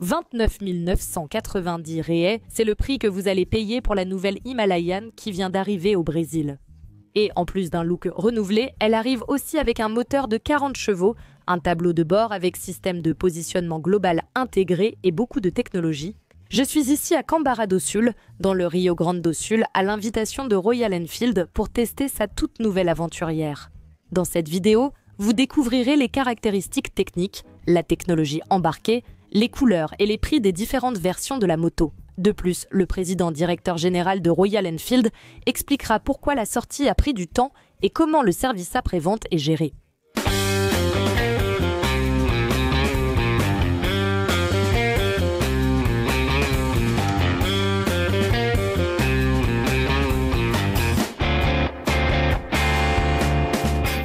29 990 réais, c'est le prix que vous allez payer pour la nouvelle Himalayan qui vient d'arriver au Brésil. Et en plus d'un look renouvelé, elle arrive aussi avec un moteur de 40 chevaux, un tableau de bord avec système de positionnement global intégré et beaucoup de technologie. Je suis ici à Cambará do Sul, dans le Rio Grande do Sul, à l'invitation de Royal Enfield pour tester sa toute nouvelle aventurière. Dans cette vidéo, vous découvrirez les caractéristiques techniques, la technologie embarquée, les couleurs et les prix des différentes versions de la moto. De plus, le président directeur général de Royal Enfield expliquera pourquoi la sortie a pris du temps et comment le service après-vente est géré.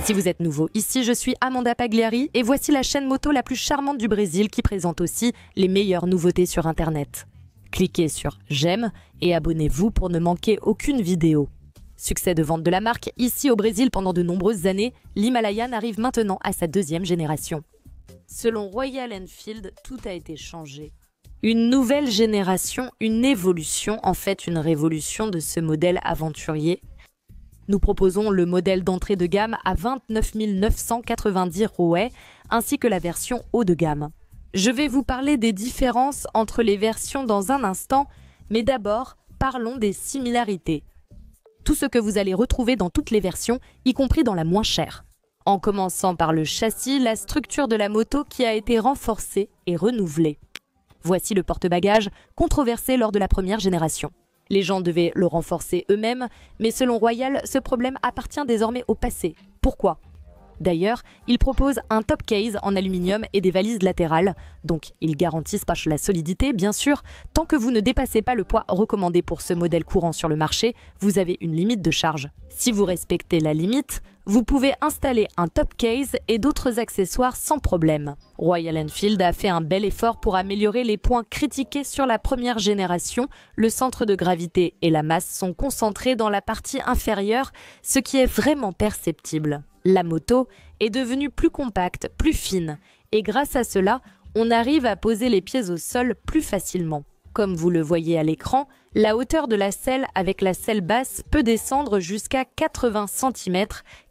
Si vous êtes nouveau ici, je suis Amanda Pagliari et voici la chaîne moto la plus charmante du Brésil qui présente aussi les meilleures nouveautés sur Internet. Cliquez sur j'aime et abonnez-vous pour ne manquer aucune vidéo. Succès de vente de la marque, ici au Brésil pendant de nombreuses années, l'Himalayan arrive maintenant à sa deuxième génération. Selon Royal Enfield, tout a été changé. Une nouvelle génération, une évolution, en fait une révolution de ce modèle aventurier. Nous proposons le modèle d'entrée de gamme à 29 990 rouets, ainsi que la version haut de gamme. Je vais vous parler des différences entre les versions dans un instant, mais d'abord, parlons des similarités. Tout ce que vous allez retrouver dans toutes les versions, y compris dans la moins chère. En commençant par le châssis, la structure de la moto qui a été renforcée et renouvelée. Voici le porte-bagages, controversé lors de la première génération. Les gens devaient le renforcer eux-mêmes, mais selon Royal, ce problème appartient désormais au passé. Pourquoi ? D'ailleurs, ils proposent un top case en aluminium et des valises latérales, donc ils garantissent pas la solidité, bien sûr. Tant que vous ne dépassez pas le poids recommandé pour ce modèle courant sur le marché, vous avez une limite de charge. Si vous respectez la limite, vous pouvez installer un top case et d'autres accessoires sans problème. Royal Enfield a fait un bel effort pour améliorer les points critiqués sur la première génération. Le centre de gravité et la masse sont concentrés dans la partie inférieure, ce qui est vraiment perceptible. La moto est devenue plus compacte, plus fine, et grâce à cela, on arrive à poser les pieds au sol plus facilement. Comme vous le voyez à l'écran, la hauteur de la selle avec la selle basse peut descendre jusqu'à 80 cm,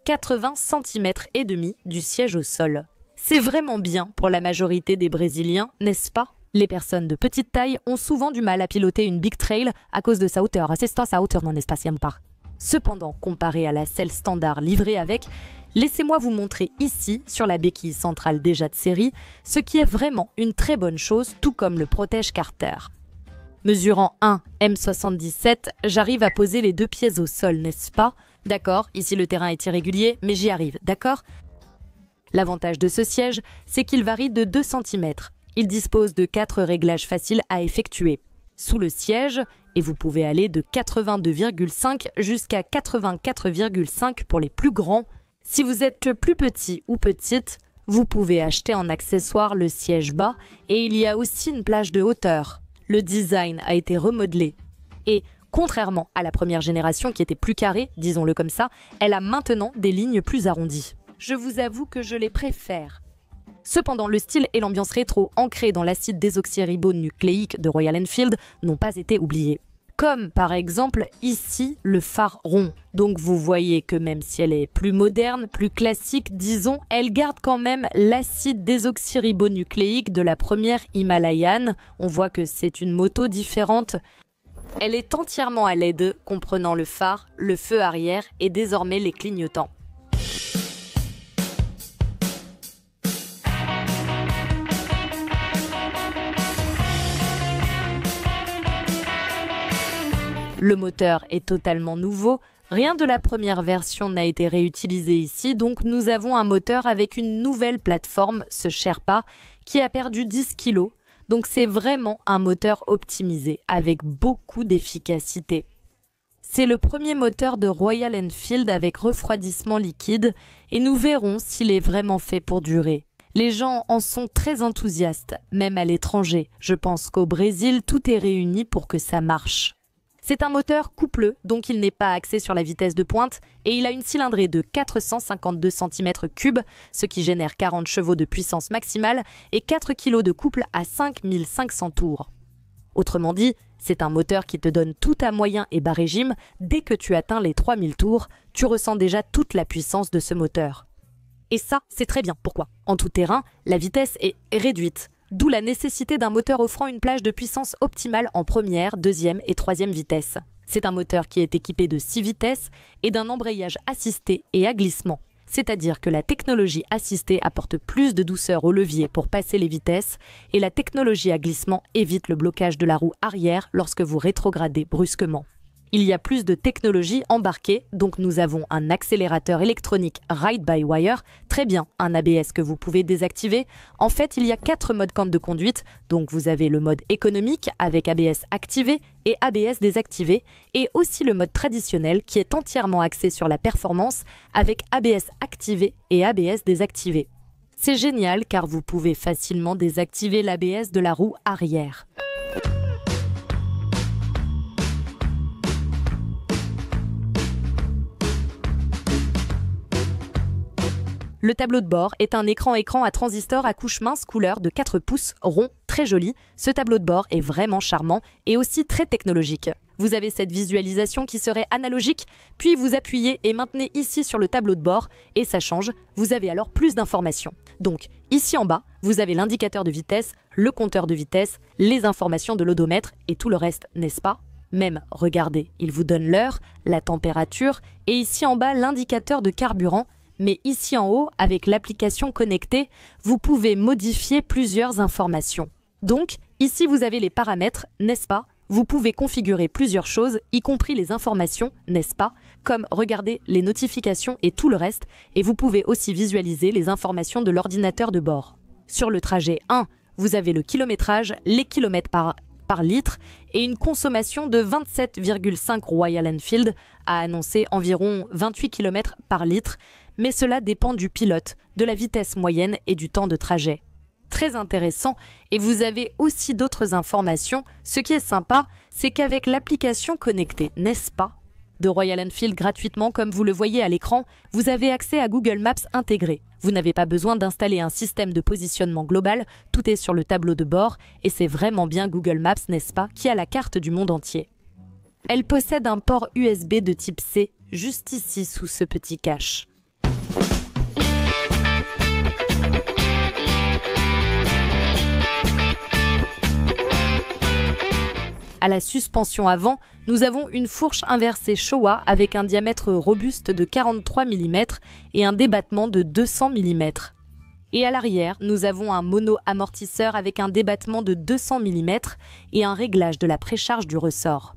80 cm et demi du siège au sol. C'est vraiment bien pour la majorité des Brésiliens, n'est-ce pas? Les personnes de petite taille ont souvent du mal à piloter une Big Trail à cause de sa hauteur. C'est sa hauteur non espaciam par. Cependant, comparé à la selle standard livrée avec, laissez-moi vous montrer ici, sur la béquille centrale déjà de série, ce qui est vraiment une très bonne chose, tout comme le protège Carter. Mesurant 1 m77, j'arrive à poser les deux pieds au sol, n'est-ce pas? D'accord, ici le terrain est irrégulier, mais j'y arrive, d'accord? L'avantage de ce siège, c'est qu'il varie de 2 cm. Il dispose de 4 réglages faciles à effectuer. Sous le siège, et vous pouvez aller de 82,5 jusqu'à 84,5 pour les plus grands. Si vous êtes plus petit ou petite, vous pouvez acheter en accessoire le siège bas et il y a aussi une plage de hauteur. Le design a été remodelé. Et contrairement à la première génération qui était plus carrée, disons-le comme ça, elle a maintenant des lignes plus arrondies. Je vous avoue que je les préfère. Cependant, le style et l'ambiance rétro ancrée dans l'acide désoxyribonucléique de Royal Enfield n'ont pas été oubliés. Comme par exemple ici le phare rond. Donc vous voyez que même si elle est plus moderne, plus classique, disons, elle garde quand même l'acide désoxyribonucléique de la première Himalayan. On voit que c'est une moto différente. Elle est entièrement à LED, comprenant le phare, le feu arrière et désormais les clignotants. Le moteur est totalement nouveau, rien de la première version n'a été réutilisé ici, donc nous avons un moteur avec une nouvelle plateforme, ce Sherpa, qui a perdu 10 kg. Donc c'est vraiment un moteur optimisé, avec beaucoup d'efficacité. C'est le premier moteur de Royal Enfield avec refroidissement liquide, et nous verrons s'il est vraiment fait pour durer. Les gens en sont très enthousiastes, même à l'étranger. Je pense qu'au Brésil, tout est réuni pour que ça marche. C'est un moteur coupleux, donc il n'est pas axé sur la vitesse de pointe, et il a une cylindrée de 452 cm3, ce qui génère 40 chevaux de puissance maximale et 4 kg de couple à 5500 tours. Autrement dit, c'est un moteur qui te donne tout à moyen et bas régime. Dès que tu atteins les 3000 tours, tu ressens déjà toute la puissance de ce moteur. Et ça, c'est très bien. Pourquoi? En tout terrain, la vitesse est réduite. D'où la nécessité d'un moteur offrant une plage de puissance optimale en première, deuxième et troisième vitesse. C'est un moteur qui est équipé de 6 vitesses et d'un embrayage assisté et à glissement. C'est-à-dire que la technologie assistée apporte plus de douceur au levier pour passer les vitesses et la technologie à glissement évite le blocage de la roue arrière lorsque vous rétrogradez brusquement. Il y a plus de technologie embarquée, donc nous avons un accélérateur électronique Ride-by-Wire, très bien, un ABS que vous pouvez désactiver. En fait, il y a 4 modes de conduite, donc vous avez le mode économique avec ABS activé et ABS désactivé, et aussi le mode traditionnel qui est entièrement axé sur la performance avec ABS activé et ABS désactivé. C'est génial car vous pouvez facilement désactiver l'ABS de la roue arrière. Le tableau de bord est un écran à transistor à couche mince couleur de 4 pouces, rond, très joli. Ce tableau de bord est vraiment charmant et aussi très technologique. Vous avez cette visualisation qui serait analogique, puis vous appuyez et maintenez ici sur le tableau de bord et ça change, vous avez alors plus d'informations. Donc ici en bas, vous avez l'indicateur de vitesse, le compteur de vitesse, les informations de l'odomètre et tout le reste, n'est-ce pas? Même, regardez, il vous donne l'heure, la température et ici en bas l'indicateur de carburant. Mais ici en haut, avec l'application connectée, vous pouvez modifier plusieurs informations. Donc, ici vous avez les paramètres, n'est-ce pas? Vous pouvez configurer plusieurs choses, y compris les informations, n'est-ce pas? Comme regarder les notifications et tout le reste, et vous pouvez aussi visualiser les informations de l'ordinateur de bord. Sur le trajet 1, vous avez le kilométrage, les kilomètres par litre et une consommation de 27,5 Royal Enfield a annoncé environ 28 km par litre, mais cela dépend du pilote, de la vitesse moyenne et du temps de trajet. Très intéressant, et vous avez aussi d'autres informations. Ce qui est sympa, c'est qu'avec l'application connectée, n'est-ce pas, de Royal Enfield gratuitement comme vous le voyez à l'écran, vous avez accès à Google Maps intégré. Vous n'avez pas besoin d'installer un système de positionnement global, tout est sur le tableau de bord et c'est vraiment bien Google Maps, n'est-ce pas, qui a la carte du monde entier. Elle possède un port USB de type C, juste ici sous ce petit cache. À la suspension avant, nous avons une fourche inversée Showa avec un diamètre robuste de 43 mm et un débattement de 200 mm. Et à l'arrière, nous avons un mono-amortisseur avec un débattement de 200 mm et un réglage de la précharge du ressort.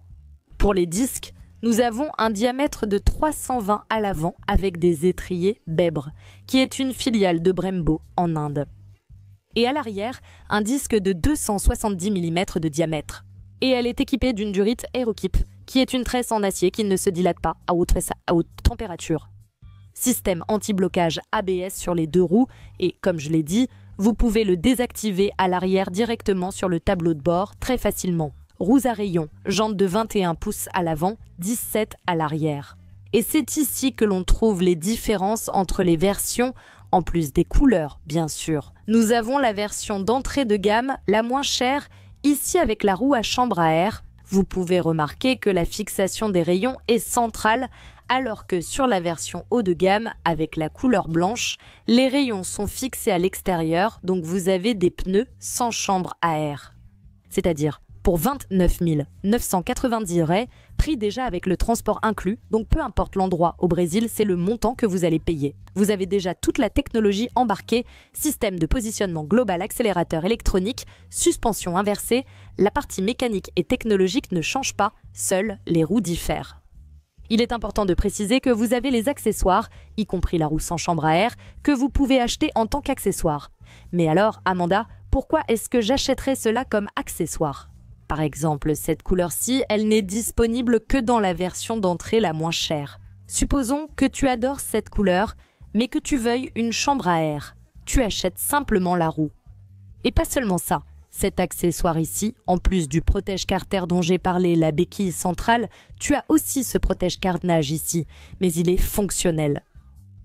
Pour les disques, nous avons un diamètre de 320 à l'avant avec des étriers Bèbre, qui est une filiale de Brembo en Inde. Et à l'arrière, un disque de 270 mm de diamètre. Et elle est équipée d'une durite Aerokeep, qui est une tresse en acier qui ne se dilate pas à haute température. Système anti-blocage ABS sur les 2 roues et, comme je l'ai dit, vous pouvez le désactiver à l'arrière directement sur le tableau de bord très facilement. Roues à rayons, jantes de 21 pouces à l'avant, 17 à l'arrière. Et c'est ici que l'on trouve les différences entre les versions, en plus des couleurs, bien sûr. Nous avons la version d'entrée de gamme, la moins chère. Ici, avec la roue à chambre à air, vous pouvez remarquer que la fixation des rayons est centrale, alors que sur la version haut de gamme, avec la couleur blanche, les rayons sont fixés à l'extérieur, donc vous avez des pneus sans chambre à air. C'est-à-dire pour 29 990 raies, prix déjà avec le transport inclus, donc peu importe l'endroit au Brésil, c'est le montant que vous allez payer. Vous avez déjà toute la technologie embarquée, système de positionnement global, accélérateur électronique, suspension inversée, la partie mécanique et technologique ne change pas, seules les roues diffèrent. Il est important de préciser que vous avez les accessoires, y compris la roue sans chambre à air, que vous pouvez acheter en tant qu'accessoire. Mais alors, Amanda, pourquoi est-ce que j'achèterais cela comme accessoire ? Par exemple, cette couleur-ci, elle n'est disponible que dans la version d'entrée la moins chère. Supposons que tu adores cette couleur, mais que tu veuilles une chambre à air. Tu achètes simplement la roue. Et pas seulement ça, Cet accessoire ici, en plus du protège-carter dont j'ai parlé, la béquille centrale, tu as aussi ce protège-carnage ici, mais il est fonctionnel.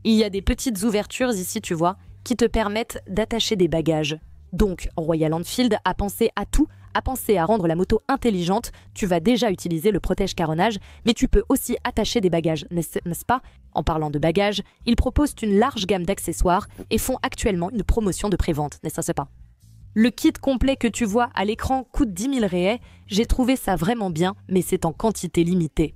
Il y a des petites ouvertures ici, tu vois, qui te permettent d'attacher des bagages. Donc, Royal Enfield a pensé à tout, a pensé à rendre la moto intelligente. Tu vas déjà utiliser le protège-carronnage, mais tu peux aussi attacher des bagages, n'est-ce pas? En parlant de bagages, ils proposent une large gamme d'accessoires et font actuellement une promotion de prévente, n'est-ce pas? Le kit complet que tu vois à l'écran coûte 10 000 réais. J'ai trouvé ça vraiment bien, mais c'est en quantité limitée.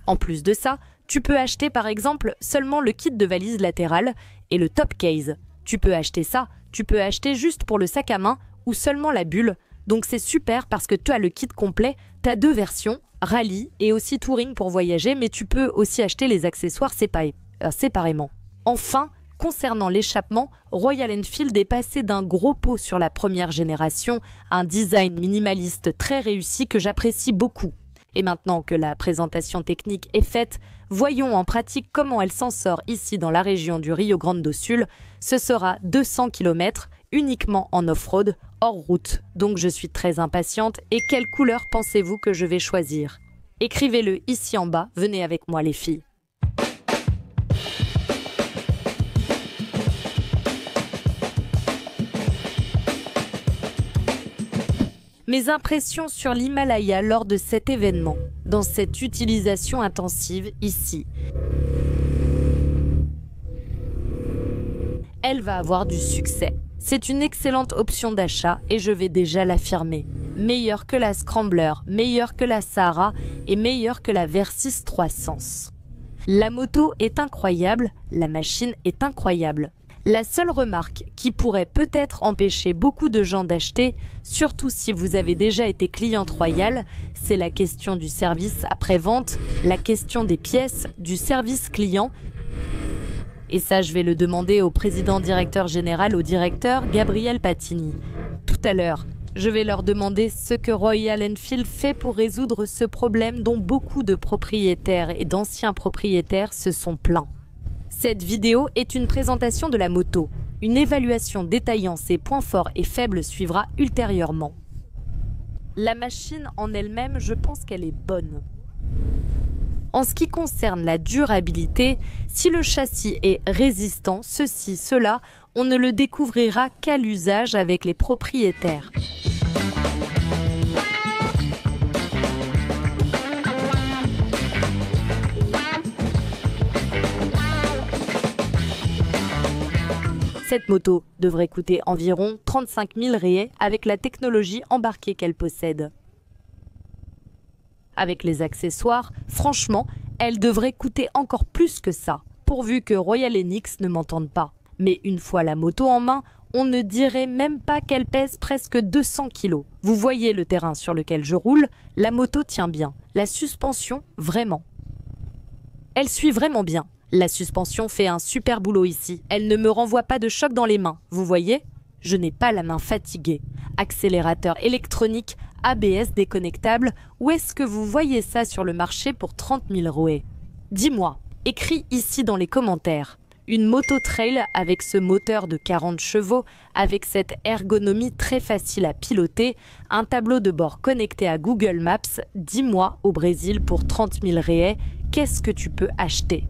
En plus de ça, tu peux acheter par exemple seulement le kit de valise latérale et le top case. Tu peux acheter ça, tu peux acheter juste pour le sac à main ou seulement la bulle. Donc c'est super parce que tu as le kit complet, tu as deux versions, rallye et aussi touring pour voyager, mais tu peux aussi acheter les accessoires séparément. Enfin, concernant l'échappement, Royal Enfield est passé d'un gros pot sur la première génération, un design minimaliste très réussi que j'apprécie beaucoup. Et maintenant que la présentation technique est faite, voyons en pratique comment elle s'en sort ici dans la région du Rio Grande do Sul. Ce sera 200 km uniquement en off-road, hors route. Donc je suis très impatiente. Et quelle couleur pensez-vous que je vais choisir? Écrivez-le ici en bas, venez avec moi les filles. Mes impressions sur l'Himalaya lors de cet événement, dans cette utilisation intensive ici. Elle va avoir du succès. C'est une excellente option d'achat et je vais déjà l'affirmer. Meilleure que la Scrambler, meilleure que la Sahara et meilleure que la Versys 300. La moto est incroyable, la machine est incroyable. La seule remarque qui pourrait peut-être empêcher beaucoup de gens d'acheter, surtout si vous avez déjà été cliente Royal, c'est la question du service après-vente, la question des pièces, du service client. Et ça, je vais le demander au président directeur général, au directeur Gabriel Patini. Tout à l'heure, je vais leur demander ce que Royal Enfield fait pour résoudre ce problème dont beaucoup de propriétaires et d'anciens propriétaires se sont plaints. Cette vidéo est une présentation de la moto. Une évaluation détaillant ses points forts et faibles suivra ultérieurement. La machine en elle-même, je pense qu'elle est bonne. En ce qui concerne la durabilité, si le châssis est résistant, ceci, cela, on ne le découvrira qu'à l'usage avec les propriétaires. Cette moto devrait coûter environ 35 000 réais avec la technologie embarquée qu'elle possède. Avec les accessoires, franchement, elle devrait coûter encore plus que ça, pourvu que Royal Enix ne m'entende pas. Mais une fois la moto en main, on ne dirait même pas qu'elle pèse presque 200 kg. Vous voyez le terrain sur lequel je roule, la moto tient bien. La suspension, vraiment. Elle suit vraiment bien. La suspension fait un super boulot ici. Elle ne me renvoie pas de choc dans les mains. Vous voyez? Je n'ai pas la main fatiguée. Accélérateur électronique, ABS déconnectable. Où est-ce que vous voyez ça sur le marché pour 30 000 rouets? Dis-moi, écris ici dans les commentaires. Une moto trail avec ce moteur de 40 chevaux, avec cette ergonomie très facile à piloter, un tableau de bord connecté à Google Maps. Dis-moi, au Brésil pour 30 000 réais, qu'est-ce que tu peux acheter?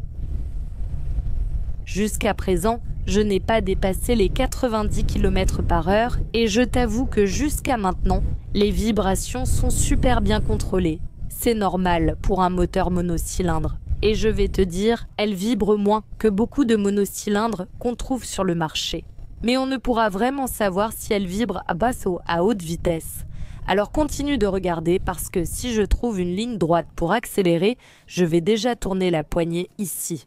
Jusqu'à présent, je n'ai pas dépassé les 90 km/h et je t'avoue que jusqu'à maintenant, les vibrations sont super bien contrôlées. C'est normal pour un moteur monocylindre. Et je vais te dire, elle vibre moins que beaucoup de monocylindres qu'on trouve sur le marché. Mais on ne pourra vraiment savoir si elle vibre à basse ou à haute vitesse. Alors continue de regarder parce que si je trouve une ligne droite pour accélérer, je vais déjà tourner la poignée ici.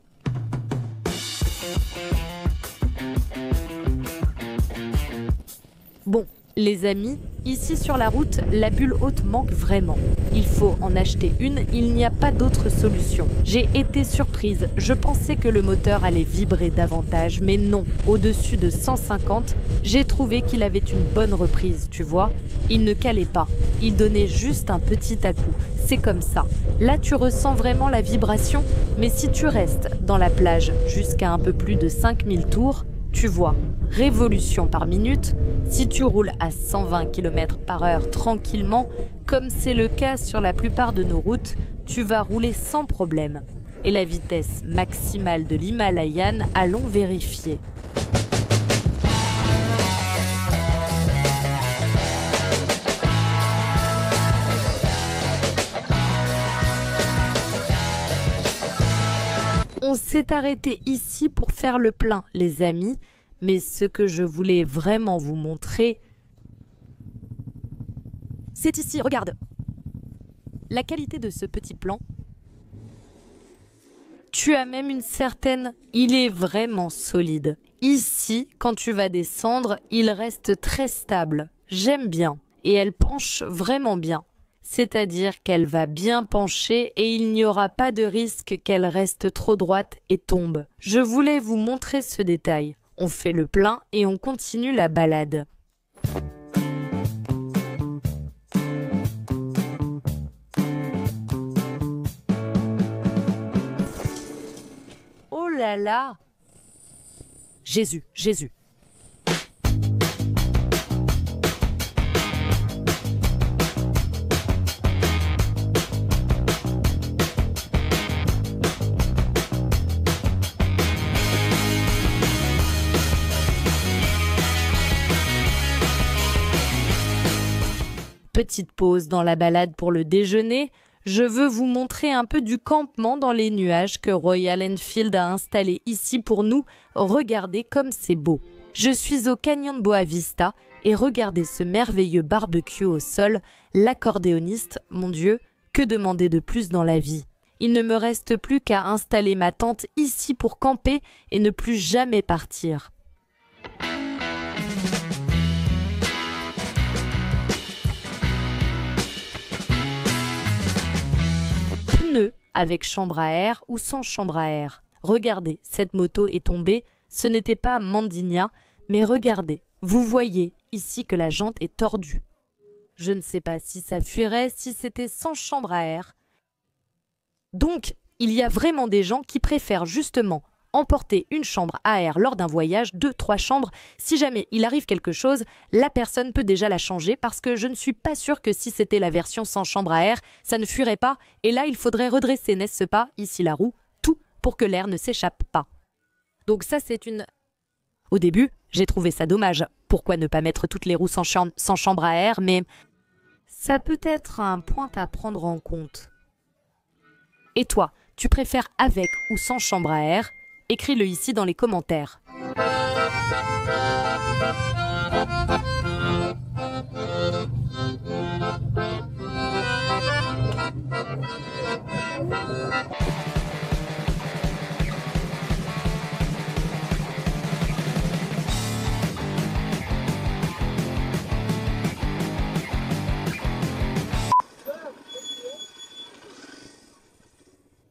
Bon, les amis, ici sur la route, la bulle haute manque vraiment. Il faut en acheter une, il n'y a pas d'autre solution. J'ai été surprise, je pensais que le moteur allait vibrer davantage, mais non. Au-dessus de 150, j'ai trouvé qu'il avait une bonne reprise, tu vois. Il ne calait pas, il donnait juste un petit à-coup. C'est comme ça. Là, tu ressens vraiment la vibration, mais si tu restes dans la plage jusqu'à un peu plus de 5000 tours, Tu vois, révolution par minute, si tu roules à 120 km/h tranquillement, comme c'est le cas sur la plupart de nos routes, tu vas rouler sans problème. Et la vitesse maximale de l'Himalayan, allons vérifier. On s'est arrêté ici pour faire le plein, les amis, mais ce que je voulais vraiment vous montrer, c'est ici, regarde. La qualité de ce petit plan, tu as même une certaine... Il est vraiment solide. Ici, quand tu vas descendre, il reste très stable. J'aime bien. Et elle penche vraiment bien. C'est-à-dire qu'elle va bien pencher et il n'y aura pas de risque qu'elle reste trop droite et tombe. Je voulais vous montrer ce détail. On fait le plein et on continue la balade. Oh là là! Jésus, Jésus! Petite pause dans la balade pour le déjeuner, je veux vous montrer un peu du campement dans les nuages que Royal Enfield a installé ici pour nous. Regardez comme c'est beau. Je suis au canyon de Boa Vista et regardez ce merveilleux barbecue au sol. L'accordéoniste, mon Dieu, que demander de plus dans la vie? Il ne me reste plus qu'à installer ma tente ici pour camper et ne plus jamais partir. Pneus avec chambre à air ou sans chambre à air. Regardez, cette moto est tombée. Ce n'était pas Mandinia, mais regardez, vous voyez ici que la jante est tordue. Je ne sais pas si ça fuirait si c'était sans chambre à air. Donc, il y a vraiment des gens qui préfèrent justement emporter une chambre à air lors d'un voyage, 2-3 chambres. Si jamais il arrive quelque chose, la personne peut déjà la changer parce que je ne suis pas sûre que si c'était la version sans chambre à air, ça ne fuirait pas. Et là, il faudrait redresser, n'est-ce pas, ici la roue, tout pour que l'air ne s'échappe pas. Donc ça, c'est une... Au début, j'ai trouvé ça dommage. Pourquoi ne pas mettre toutes les roues sans chambre à air? Mais ça peut être un point à prendre en compte. Et toi, tu préfères avec ou sans chambre à air? Écris-le ici dans les commentaires.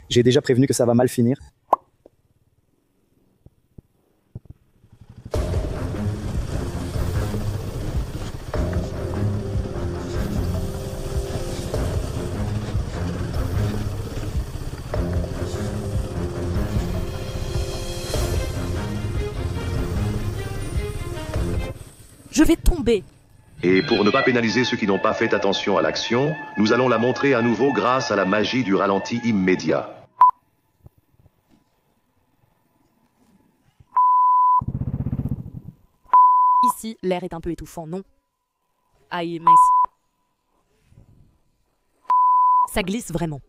J'ai déjà prévenu que ça va mal finir. Je vais tomber. Et pour ne pas pénaliser ceux qui n'ont pas fait attention à l'action, nous allons la montrer à nouveau grâce à la magie du ralenti immédiat. Ici, l'air est un peu étouffant, non? Aïe, mince. Ça glisse vraiment.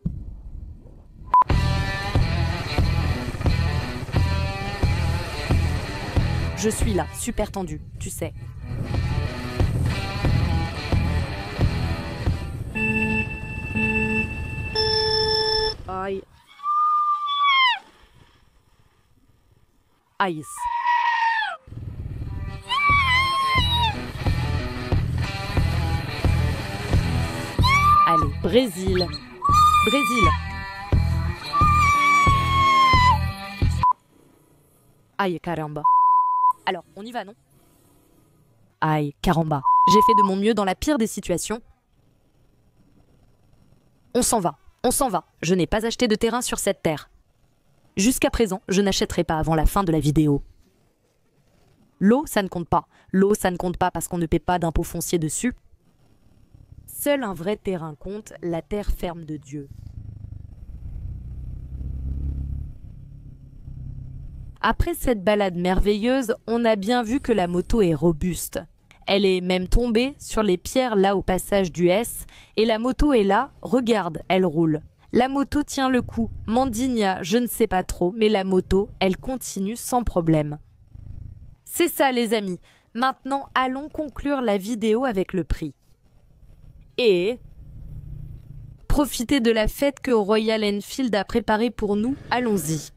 Je suis là, super tendu, tu sais. Aïe. Aïe. Allez, Brésil. Brésil. Aïe, caramba. Alors, on y va, non? Aïe, caramba. J'ai fait de mon mieux dans la pire des situations. On s'en va. On s'en va. Je n'ai pas acheté de terrain sur cette terre. Jusqu'à présent, je n'achèterai pas avant la fin de la vidéo. L'eau, ça ne compte pas. L'eau, ça ne compte pas parce qu'on ne paie pas d'impôt foncier dessus. Seul un vrai terrain compte, la terre ferme de Dieu. Après cette balade merveilleuse, on a bien vu que la moto est robuste. Elle est même tombée sur les pierres là au passage du S, et la moto est là, regarde, elle roule. La moto tient le coup, Mandigna, je ne sais pas trop, mais la moto, elle continue sans problème. C'est ça les amis, maintenant allons conclure la vidéo avec le prix. Et profitez de la fête que Royal Enfield a préparée pour nous, allons-y.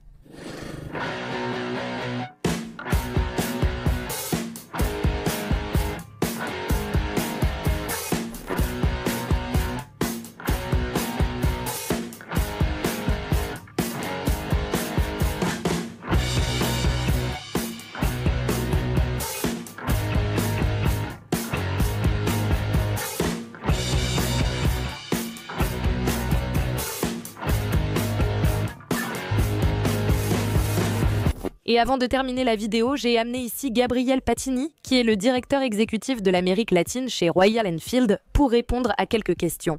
Et avant de terminer la vidéo, j'ai amené ici Gabriel Patini, qui est le directeur exécutif de l'Amérique latine chez Royal Enfield, pour répondre à quelques questions.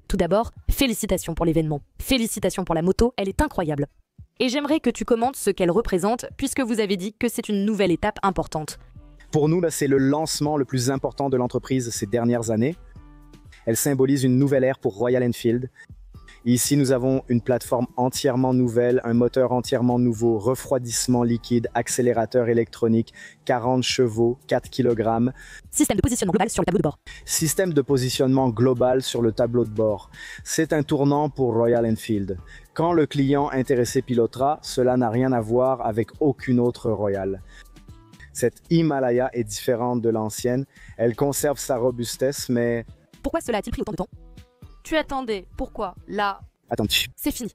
Tout d'abord, félicitations pour l'événement. Félicitations pour la moto, elle est incroyable. Et j'aimerais que tu commentes ce qu'elle représente, puisque vous avez dit que c'est une nouvelle étape importante. Pour nous, c'est le lancement le plus important de l'entreprise ces dernières années. Elle symbolise une nouvelle ère pour Royal Enfield. Ici, nous avons une plateforme entièrement nouvelle, un moteur entièrement nouveau, refroidissement liquide, accélérateur électronique, 40 chevaux, 4 kg. Système de positionnement global sur le tableau de bord. Système de positionnement global sur le tableau de bord. C'est un tournant pour Royal Enfield. Quand le client intéressé pilotera, cela n'a rien à voir avec aucune autre Royal. Cette Himalaya est différente de l'ancienne. Elle conserve sa robustesse, mais... Pourquoi cela a-t-il pris autant de temps ? Tu attendais, pourquoi ? Là, Attends-tu. c'est fini.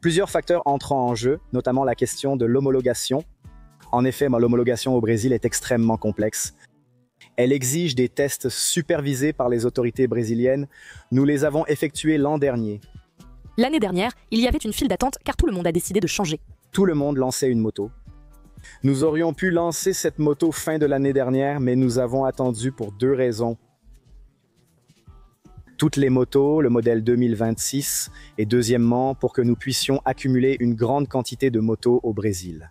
Plusieurs facteurs entrant en jeu, notamment la question de l'homologation. En effet, l'homologation au Brésil est extrêmement complexe. Elle exige des tests supervisés par les autorités brésiliennes. Nous les avons effectués l'an dernier. L'année dernière, il y avait une file d'attente car tout le monde a décidé de changer. Tout le monde lançait une moto. Nous aurions pu lancer cette moto fin de l'année dernière, mais nous avons attendu pour deux raisons. Toutes les motos, le modèle 2026, et deuxièmement, pour que nous puissions accumuler une grande quantité de motos au Brésil.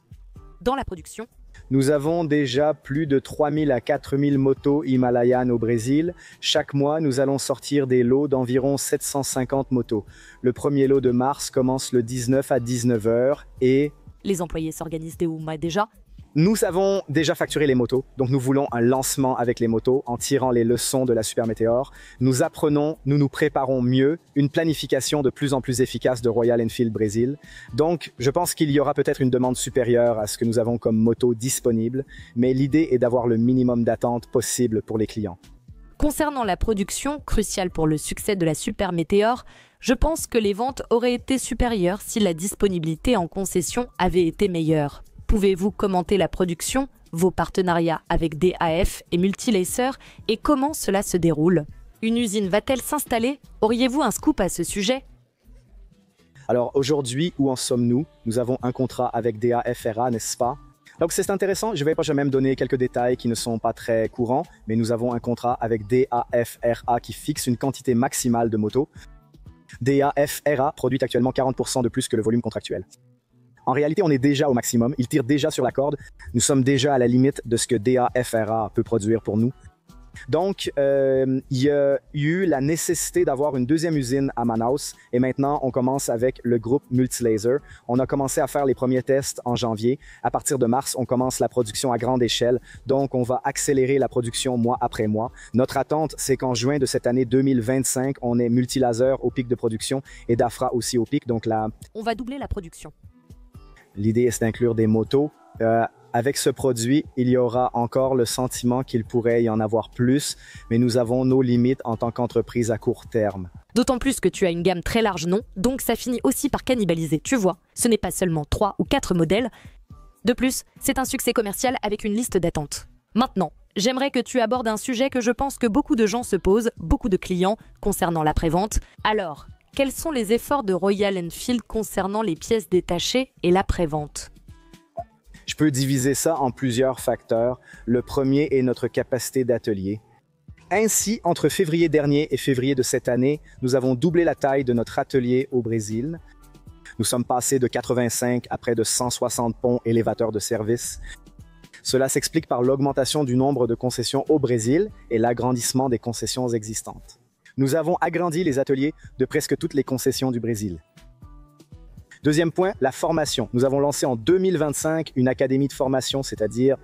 Dans la production, nous avons déjà plus de 3000 à 4000 motos Himalayan au Brésil. Chaque mois, nous allons sortir des lots d'environ 750 motos. Le premier lot de mars commence le 19 à 19h et... les employés s'organisent dès au mois déjà. Nous avons déjà facturé les motos, donc nous voulons un lancement avec les motos en tirant les leçons de la Super Meteor. Nous apprenons, nous nous préparons mieux, une planification de plus en plus efficace de Royal Enfield Brésil. Donc, je pense qu'il y aura peut-être une demande supérieure à ce que nous avons comme moto disponible, mais l'idée est d'avoir le minimum d'attente possible pour les clients. Concernant la production, cruciale pour le succès de la Super Meteor, je pense que les ventes auraient été supérieures si la disponibilité en concession avait été meilleure. Pouvez-vous commenter la production, vos partenariats avec DAF et Multilacer et comment cela se déroule ? Une usine va-t-elle s'installer ? Auriez-vous un scoop à ce sujet ? Alors aujourd'hui, où en sommes-nous ? Nous avons un contrat avec DAFRA, n'est-ce pas ? Donc c'est intéressant, je vais même donner quelques détails qui ne sont pas très courants, mais nous avons un contrat avec DAFRA qui fixe une quantité maximale de motos. DAFRA produit actuellement 40% de plus que le volume contractuel. En réalité, on est déjà au maximum. Ils tirent déjà sur la corde. Nous sommes déjà à la limite de ce que DAFRA peut produire pour nous. Donc, il y a eu la nécessité d'avoir une deuxième usine à Manaus. Et maintenant, on commence avec le groupe Multilaser. On a commencé à faire les premiers tests en janvier. À partir de mars, on commence la production à grande échelle. Donc, on va accélérer la production mois après mois. Notre attente, c'est qu'en juin de cette année 2025, on ait Multilaser au pic de production et DAFRA aussi au pic. Donc, on va doubler la production. L'idée est d'inclure des motos. Avec ce produit, il y aura encore le sentiment qu'il pourrait y en avoir plus, mais nous avons nos limites en tant qu'entreprise à court terme. D'autant plus que tu as une gamme très large, non ? Donc ça finit aussi par cannibaliser, tu vois. Ce n'est pas seulement 3 ou 4 modèles. De plus, c'est un succès commercial avec une liste d'attente. Maintenant, j'aimerais que tu abordes un sujet que je pense que beaucoup de gens se posent, beaucoup de clients, concernant la prévente. Alors, quels sont les efforts de Royal Enfield concernant les pièces détachées et la prévente ? Je peux diviser ça en plusieurs facteurs. Le premier est notre capacité d'atelier. Ainsi, entre février dernier et février de cette année, nous avons doublé la taille de notre atelier au Brésil. Nous sommes passés de 85 à près de 160 ponts élévateurs de service. Cela s'explique par l'augmentation du nombre de concessions au Brésil et l'agrandissement des concessions existantes. Nous avons agrandi les ateliers de presque toutes les concessions du Brésil. Deuxième point, la formation. Nous avons lancé en 2025 une académie de formation, c'est-à-dire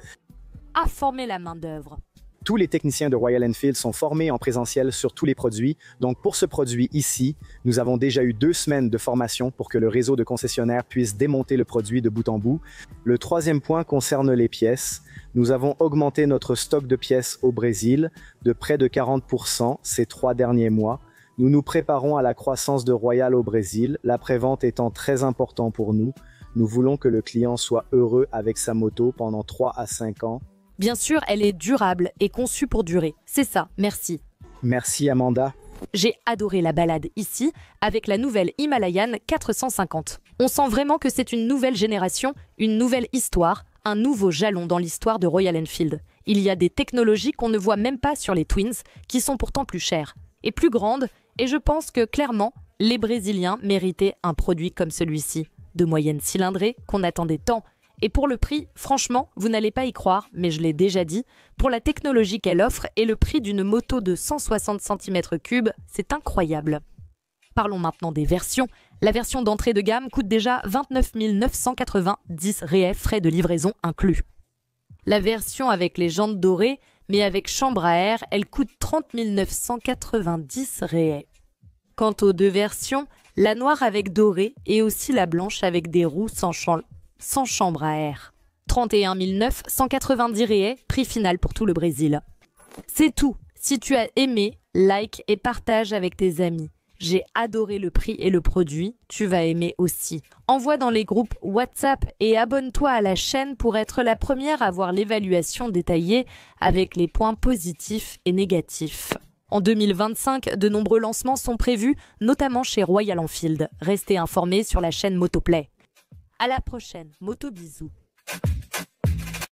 à former la main-d'œuvre. Tous les techniciens de Royal Enfield sont formés en présentiel sur tous les produits. Donc, pour ce produit ici, nous avons déjà eu 2 semaines de formation pour que le réseau de concessionnaires puisse démonter le produit de bout en bout. Le troisième point concerne les pièces. Nous avons augmenté notre stock de pièces au Brésil de près de 40% ces 3 derniers mois. Nous nous préparons à la croissance de Royal au Brésil, l'après-vente étant très important pour nous. Nous voulons que le client soit heureux avec sa moto pendant 3 à 5 ans. Bien sûr, elle est durable et conçue pour durer. C'est ça, merci. Merci Amanda. J'ai adoré la balade ici avec la nouvelle Himalayan 450. On sent vraiment que c'est une nouvelle génération, une nouvelle histoire, un nouveau jalon dans l'histoire de Royal Enfield. Il y a des technologies qu'on ne voit même pas sur les Twins, qui sont pourtant plus chères et plus grandes, et je pense que clairement, les Brésiliens méritaient un produit comme celui-ci, de moyenne cylindrée, qu'on attendait tant. Et pour le prix, franchement, vous n'allez pas y croire, mais je l'ai déjà dit, pour la technologie qu'elle offre et le prix d'une moto de 160 cm3, c'est incroyable. Parlons maintenant des versions. La version d'entrée de gamme coûte déjà 29 990 réais, frais de livraison inclus. La version avec les jantes dorées, mais avec chambre à air, elle coûte 30 990 réais. Quant aux 2 versions, la noire avec doré et aussi la blanche avec des roues sans chambre à air. 31 990 réais, prix final pour tout le Brésil. C'est tout. Si tu as aimé, like et partage avec tes amis. J'ai adoré le prix et le produit, tu vas aimer aussi. Envoie dans les groupes WhatsApp et abonne-toi à la chaîne pour être la première à voir l'évaluation détaillée avec les points positifs et négatifs. En 2025, de nombreux lancements sont prévus, notamment chez Royal Enfield. Restez informés sur la chaîne Motoplay. À la prochaine, moto bisous.